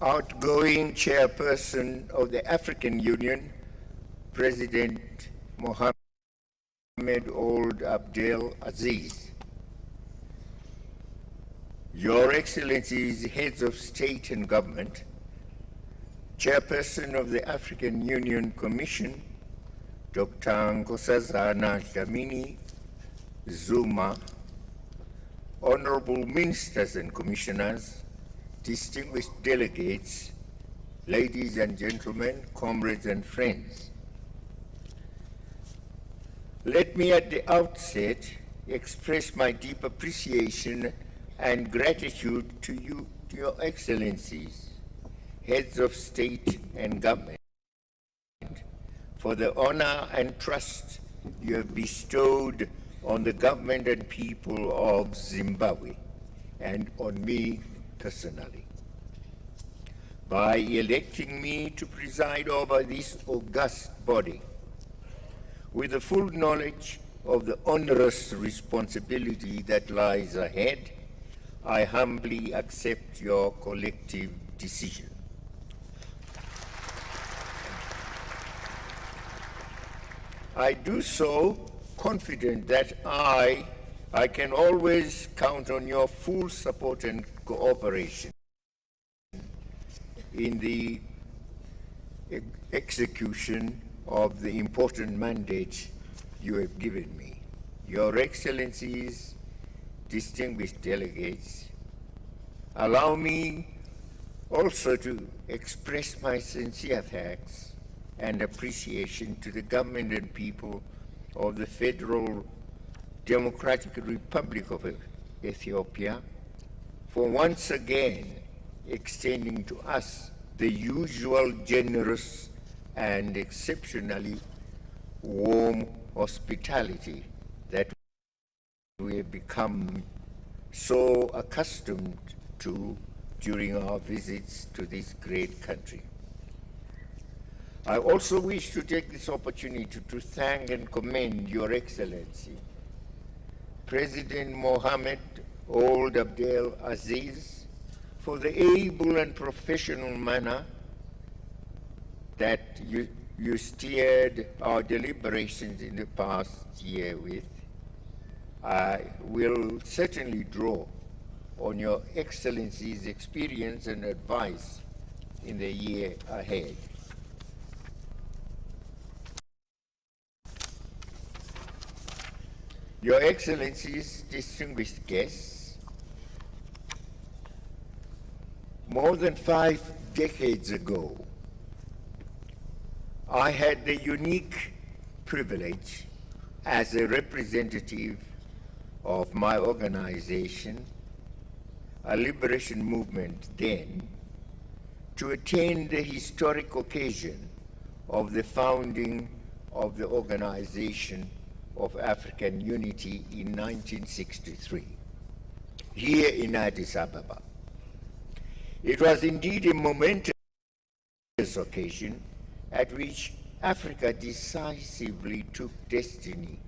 outgoing chairperson of the African Union, President Mohamed Ould Abdel Aziz, Your Excellencies, Heads of State and Government, Chairperson of the African Union Commission, Dr. Nkosazana Dlamini Zuma, Honorable Ministers and Commissioners, distinguished delegates, ladies and gentlemen, comrades and friends. Let me at the outset express my deep appreciation and gratitude to you, to Your Excellencies, Heads of State and Government, for the honor and trust you have bestowed on the government and people of Zimbabwe and on me personally, by electing me to preside over this august body. With the full knowledge of the onerous responsibility that lies ahead, I humbly accept your collective decision. I do so confident that I can always count on your full support and cooperation in the execution of the important mandate you have given me. Your Excellencies, distinguished delegates, allow me also to express my sincere thanks and appreciation to the government and people of the Federal Democratic Republic of Ethiopia for once again extending to us the usual generous and exceptionally warm hospitality that we have become so accustomed to during our visits to this great country. I also wish to take this opportunity to thank and commend Your Excellency, President Mohamed Ould Abdel Aziz, for the able and professional manner that you steered our deliberations in the past year with. I will certainly draw on Your Excellency's experience and advice in the year ahead. Your Excellencies, distinguished guests, more than 5 decades ago, I had the unique privilege as a representative of my organization, a liberation movement then, to attend the historic occasion of the founding of the Organization of African Unity in 1963, here in Addis-ababa. It was indeed a momentous occasion at which Africa decisively took destiny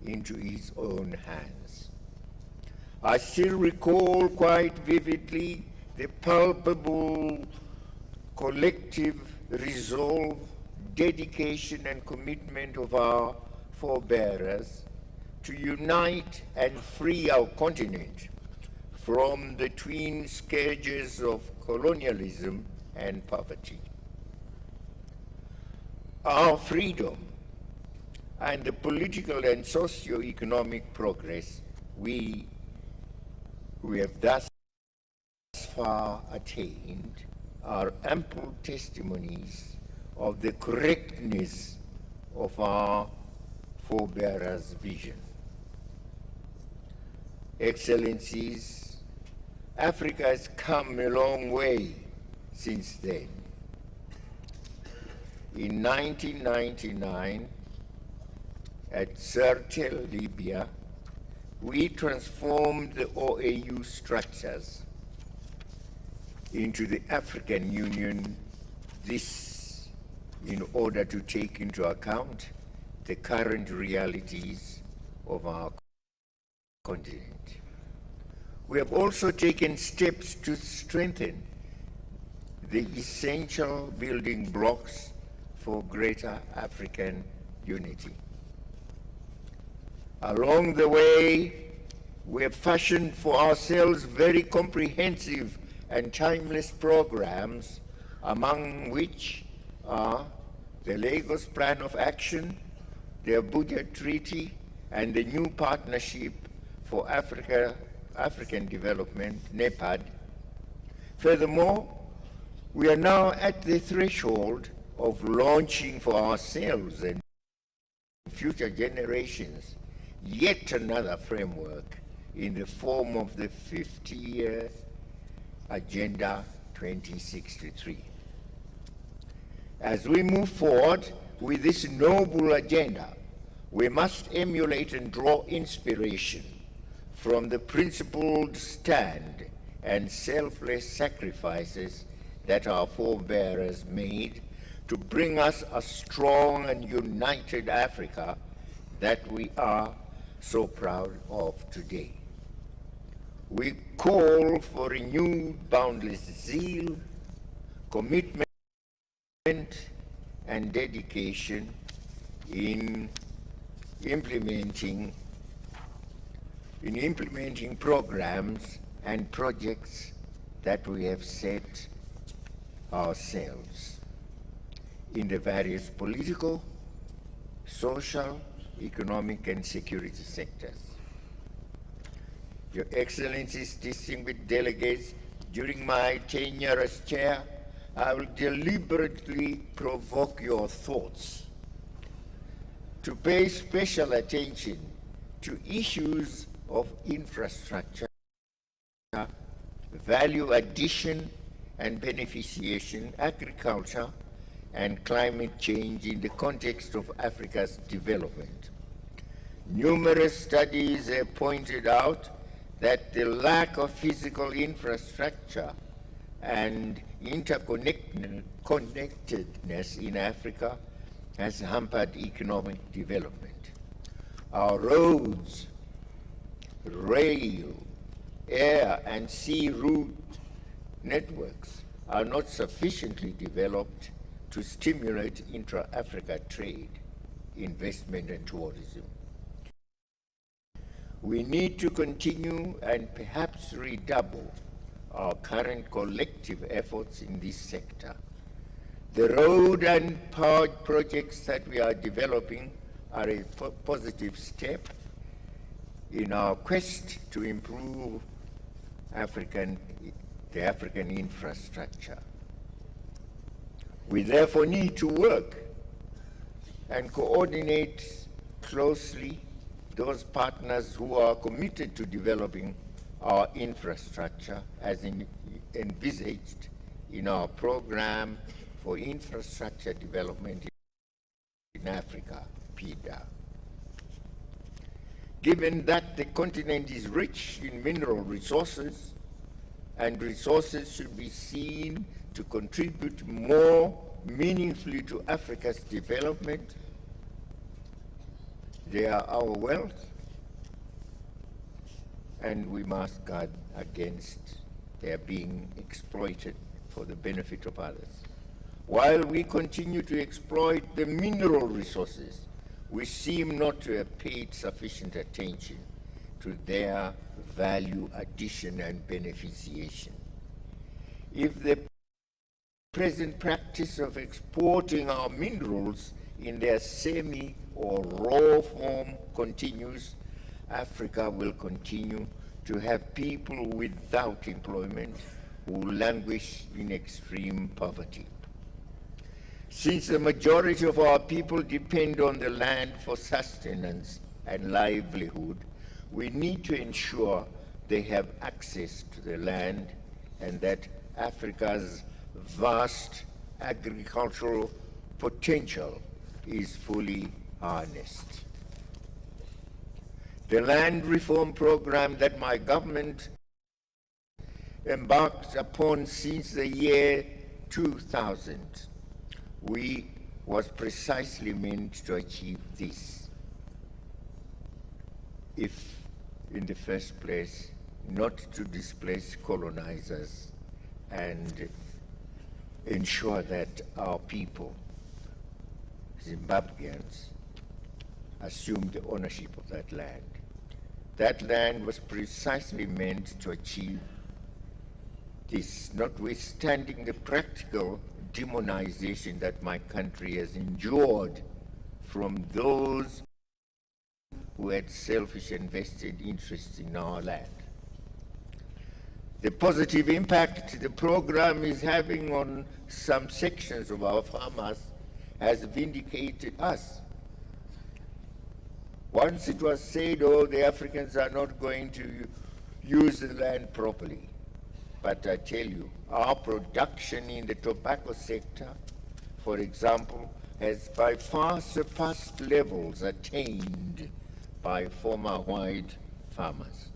into its own hands. I still recall quite vividly the palpable collective resolve, dedication, and commitment of our forebearers to unite and free our continent from the twin scourges of colonialism and poverty. Our freedom and the political and socio-economic progress we have thus far attained are ample testimonies of the correctness of our forebearers' vision. Excellencies, Africa has come a long way since then. In 1999, at Sirte, Libya, we transformed the OAU structures into the African Union, this in order to take into account the current realities of our continent. We have also taken steps to strengthen the essential building blocks for greater African unity. Along the way, we have fashioned for ourselves very comprehensive and timeless programs, among which are the Lagos Plan of Action, the Abuja Treaty, and the New Partnership for African Development, NEPAD. Furthermore, we are now at the threshold of launching for ourselves and future generations yet another framework in the form of the 50-year Agenda 2063. As we move forward with this noble agenda, we must emulate and draw inspiration from the principled stand and selfless sacrifices that our forebears made to bring us a strong and united Africa that we are so proud of today. We call for renewed boundless zeal, commitment, and dedication in implementing programs and projects that we have set ourselves in the various political, social, economic, and security sectors. Your Excellencies, distinguished delegates, during my tenure as chair, I will deliberately provoke your thoughts to pay special attention to issues of infrastructure, value addition and beneficiation, agriculture, and climate change in the context of Africa's development. Numerous studies have pointed out that the lack of physical infrastructure and interconnectedness in Africa has hampered economic development. Our roads, rail, air, and sea route networks are not sufficiently developed to stimulate intra-Africa trade, investment, and tourism. We need to continue and perhaps redouble our current collective efforts in this sector. The road and power projects that we are developing are a positive step in our quest to improve the African infrastructure. We therefore need to work and coordinate closely those partners who are committed to developing our infrastructure as envisaged in our program for infrastructure development in Africa, PIDA. Given that the continent is rich in mineral resources, and resources should be seen to contribute more meaningfully to Africa's development, they are our wealth, and we must guard against their being exploited for the benefit of others. While we continue to exploit the mineral resources, we seem not to have paid sufficient attention to their value addition and beneficiation. If the present practice of exporting our minerals in their semi or raw form continues, Africa will continue to have people without employment who languish in extreme poverty. Since the majority of our people depend on the land for sustenance and livelihood, we need to ensure they have access to the land and that Africa's vast agricultural potential is fully harnessed. The land reform program that my government embarked upon since the year 2000 was precisely meant to achieve this. If, in the first place, not to displace colonizers and ensure that our people, Zimbabweans, assume the ownership of that land. That land was precisely meant to achieve this, notwithstanding the practical demonization that my country has endured from those who had selfish and vested interests in our land. The positive impact the program is having on some sections of our farmers has vindicated us. Once it was said, oh, the Africans are not going to use the land properly. But I tell you, our production in the tobacco sector, for example, has by far surpassed levels attained by former white farmers.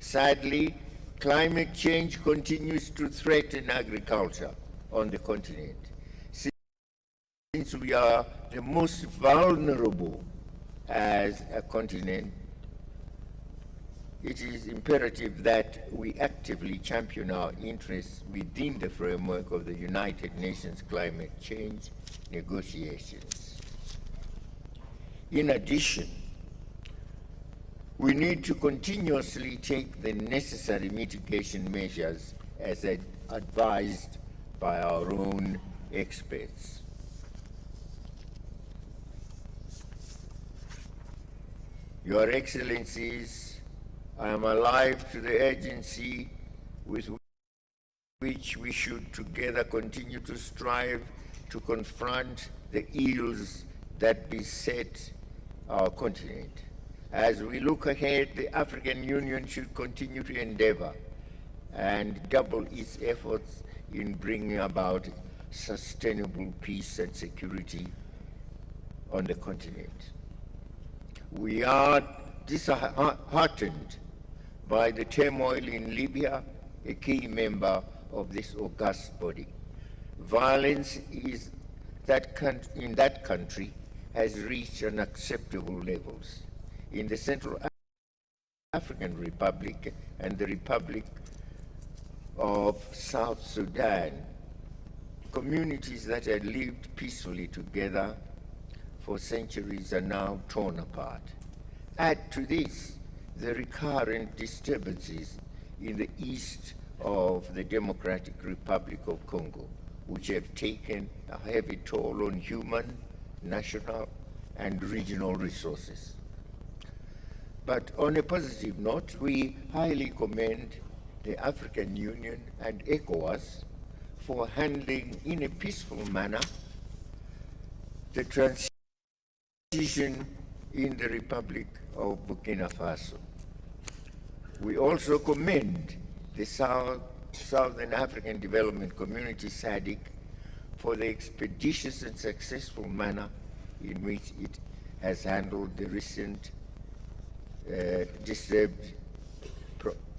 Sadly, climate change continues to threaten agriculture on the continent. Since we are the most vulnerable as a continent, it is imperative that we actively champion our interests within the framework of the United Nations climate change negotiations. In addition, we need to continuously take the necessary mitigation measures as advised by our own experts. Your Excellencies, I am alive to the urgency with which we should together continue to strive to confront the ills that beset our continent. As we look ahead, the African Union should continue to endeavor and double its efforts in bringing about sustainable peace and security on the continent. We are disheartened by the turmoil in Libya, a key member of this august body. Violence in that country has reached unacceptable levels. In the Central African Republic and the Republic of South Sudan, communities that had lived peacefully together for centuries are now torn apart. Add to this the recurrent disturbances in the east of the Democratic Republic of Congo, which have taken a heavy toll on human, national, and regional resources. But on a positive note, we highly commend the African Union and ECOWAS for handling in a peaceful manner the transition in the Republic of Burkina Faso. We also commend the Southern African Development Community, SADC, for the expeditious and successful manner in which it has handled the recent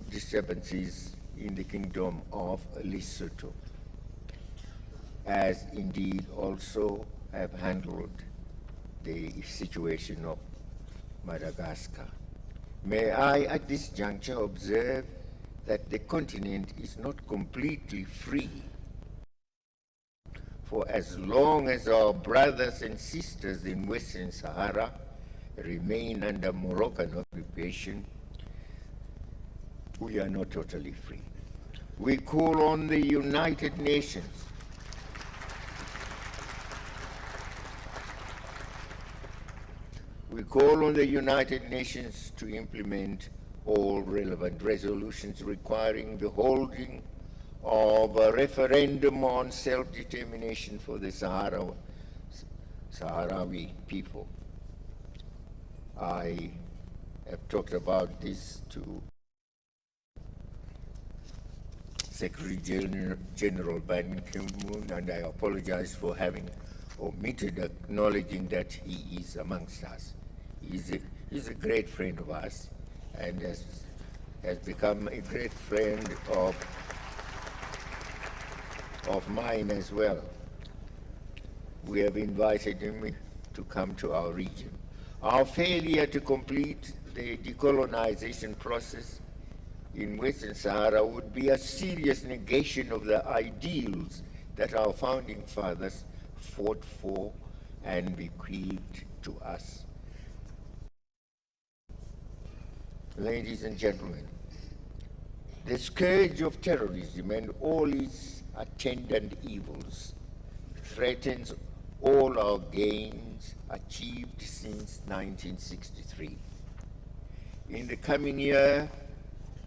disturbances in the Kingdom of Lesotho, as indeed also have handled the situation of Madagascar. May I at this juncture observe that the continent is not completely free, for as long as our brothers and sisters in Western Sahara remain under Moroccan occupation, we are not totally free. We call on the United Nations to implement all relevant resolutions requiring the holding of a referendum on self-determination for the Sahrawi people. I have talked about this to Secretary General Ban Ki-moon, and I apologize for having omitted acknowledging that he is amongst us. He's a great friend of ours and has become a great friend of mine as well. We have invited him to come to our region. Our failure to complete the decolonization process in Western Sahara would be a serious negation of the ideals that our founding fathers fought for and bequeathed to us. Ladies and gentlemen, the scourge of terrorism and all its attendant evils threatens all our gains achieved since 1963. In the coming year,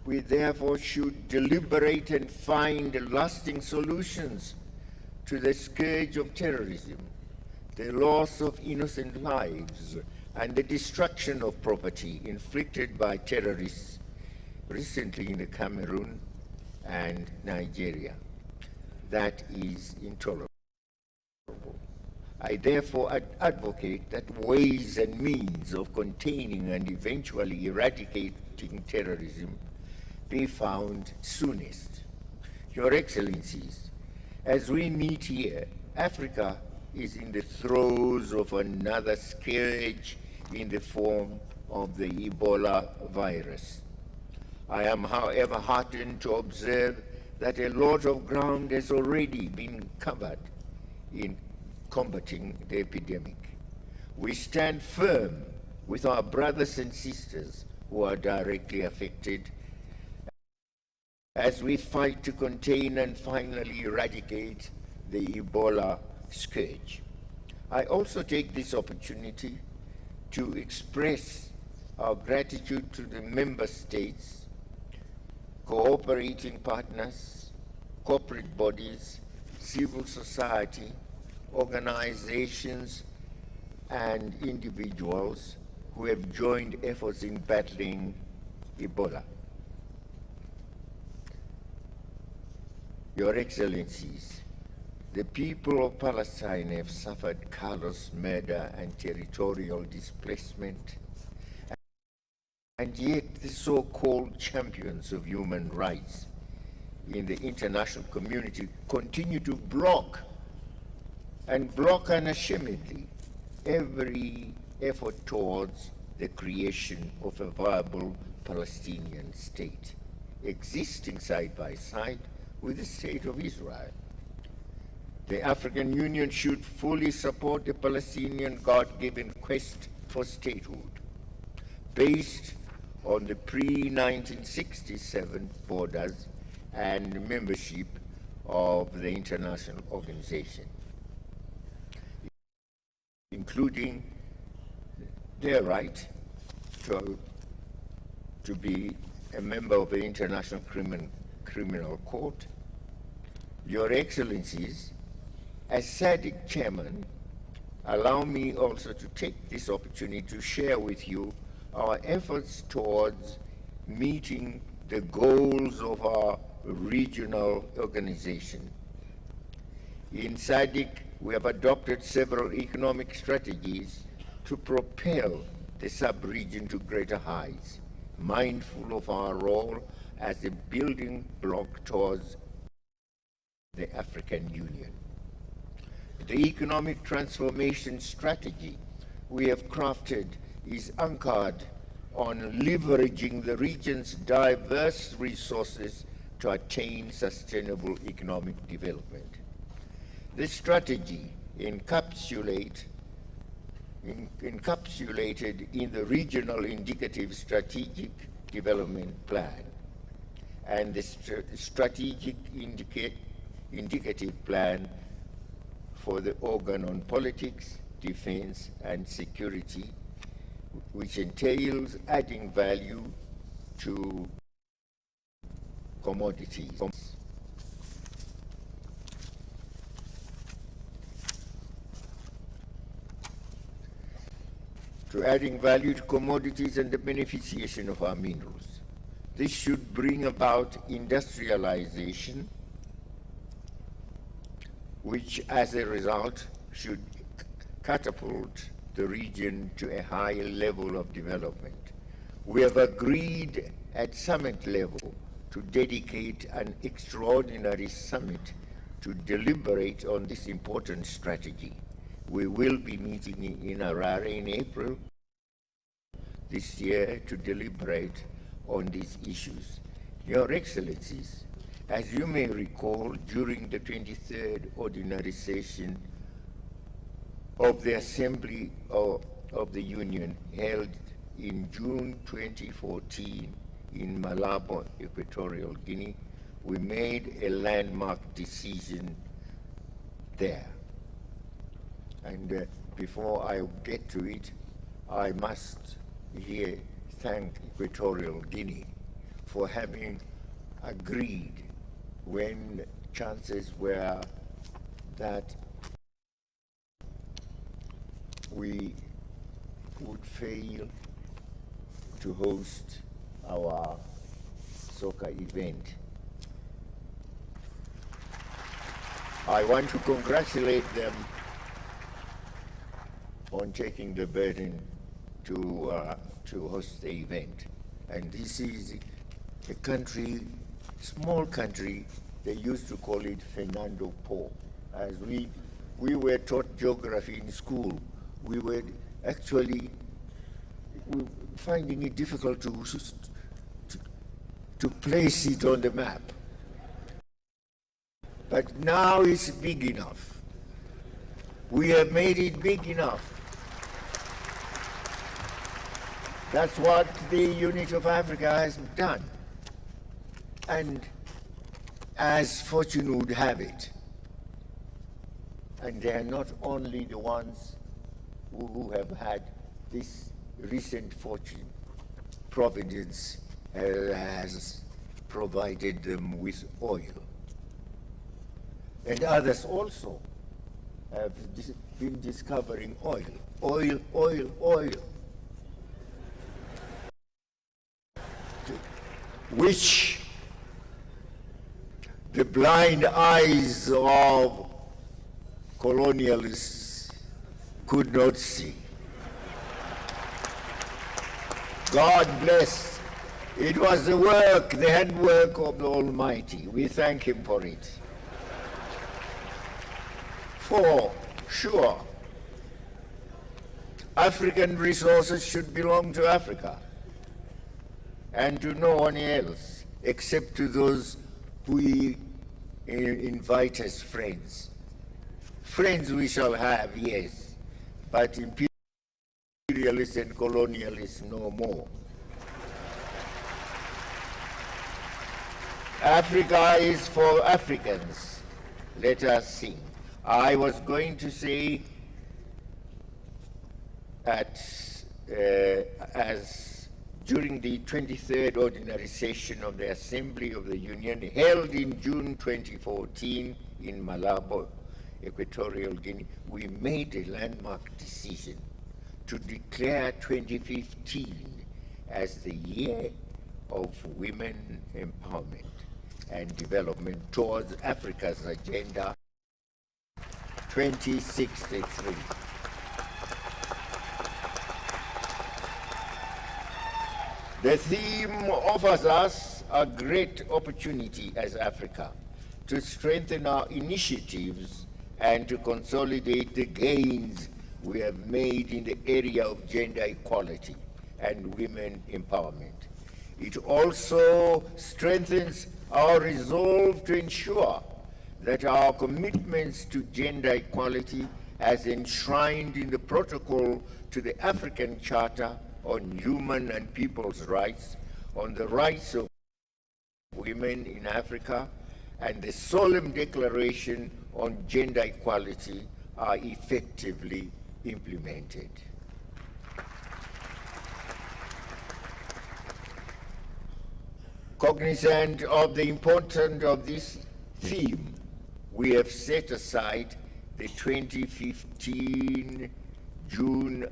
we therefore should deliberate and find lasting solutions to the scourge of terrorism, the loss of innocent lives, and the destruction of property inflicted by terrorists recently in the Cameroon and Nigeria. That is intolerable. I therefore advocate that ways and means of containing and eventually eradicating terrorism be found soonest. Your Excellencies, as we meet here, Africa is in the throes of another scourge in the form of the Ebola virus. I am, however, heartened to observe that a lot of ground has already been covered in combating the epidemic. We stand firm with our brothers and sisters who are directly affected as we fight to contain and finally eradicate the Ebola scourge. I also take this opportunity to express our gratitude to the member states, cooperating partners, corporate bodies, civil society, organizations, and individuals who have joined efforts in battling Ebola. Your Excellencies, the people of Palestine have suffered callous murder and territorial displacement, and yet the so-called champions of human rights in the international community continue to block unashamedly every effort towards the creation of a viable Palestinian state, existing side by side with the state of Israel. The African Union should fully support the Palestinian God-given quest for statehood, based on the pre-1967 borders and membership of the international organization, including their right to be a member of the International Criminal Court. Your Excellencies, as SADC chairman, allow me also to take this opportunity to share with you our efforts towards meeting the goals of our regional organization. In SADC, we have adopted several economic strategies to propel the sub-region to greater heights, mindful of our role as a building block towards the African Union. The economic transformation strategy we have crafted is anchored on leveraging the region's diverse resources to attain sustainable economic development. This strategy, encapsulated in the Regional Indicative Strategic Development Plan and the Strategic Indicative Plan for the Organ on Politics, Defense, and Security, which entails adding value to commodities. To adding value to commodities and the beneficiation of our minerals. This should bring about industrialization, which as a result should catapult the region to a higher level of development. We have agreed at summit level to dedicate an extraordinary summit to deliberate on this important strategy. We will be meeting in Harare in April this year to deliberate on these issues. Your Excellencies, as you may recall, during the 23rd Ordinary Session of the Assembly of the Union held in June 2014 in Malabo, Equatorial Guinea, we made a landmark decision there. And before I get to it, I must here thank Equatorial Guinea for having agreed when chances were that we would fail to host our soccer event. I want to congratulate them on taking the burden to host the event. And this is a country, small country, they used to call it Fernando Po. As we were taught geography in school, we were actually finding it difficult to place it on the map. But now it's big enough. We have made it big enough. That's what the Unit of Africa has done. And as fortune would have it, and they are not only the ones who have had this recent fortune, Providence has provided them with oil. And others also have been discovering oil, oil, oil, oil, which the blind eyes of colonialists could not see. God bless. It was the work, the handwork of the Almighty. We thank Him for it. For sure, African resources should belong to Africa and to no one else except to those who we invite as friends. Friends we shall have, yes, but imperialists and colonialists no more. Africa is for Africans. Let us sing. I was going to say as during the 23rd Ordinary Session of the Assembly of the Union held in June 2014 in Malabo, Equatorial Guinea, we made a landmark decision to declare 2015 as the year of women empowerment and development towards Africa's Agenda 2063. The theme offers us a great opportunity as Africa to strengthen our initiatives and to consolidate the gains we have made in the area of gender equality and women empowerment. It also strengthens our resolve to ensure that our commitments to gender equality as enshrined in the protocol to the African Charter on Human and People's Rights, on the rights of women in Africa, and the Solemn Declaration on Gender Equality are effectively implemented. Cognizant of the importance of this theme, we have set aside the 2015 June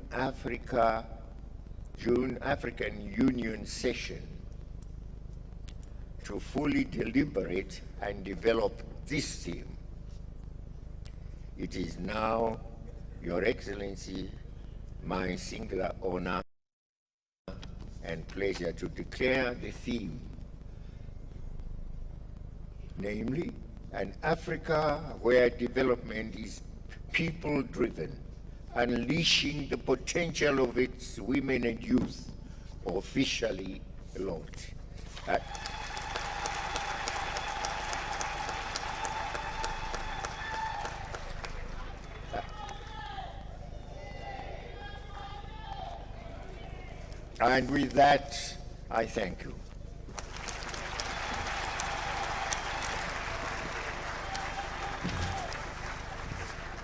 African Union session to fully deliberate and develop this theme. It is now, Your Excellency, my singular honor and pleasure to declare the theme, namely, an Africa where development is people-driven, unleashing the potential of its women and youth, officially launched. And with that, I thank you.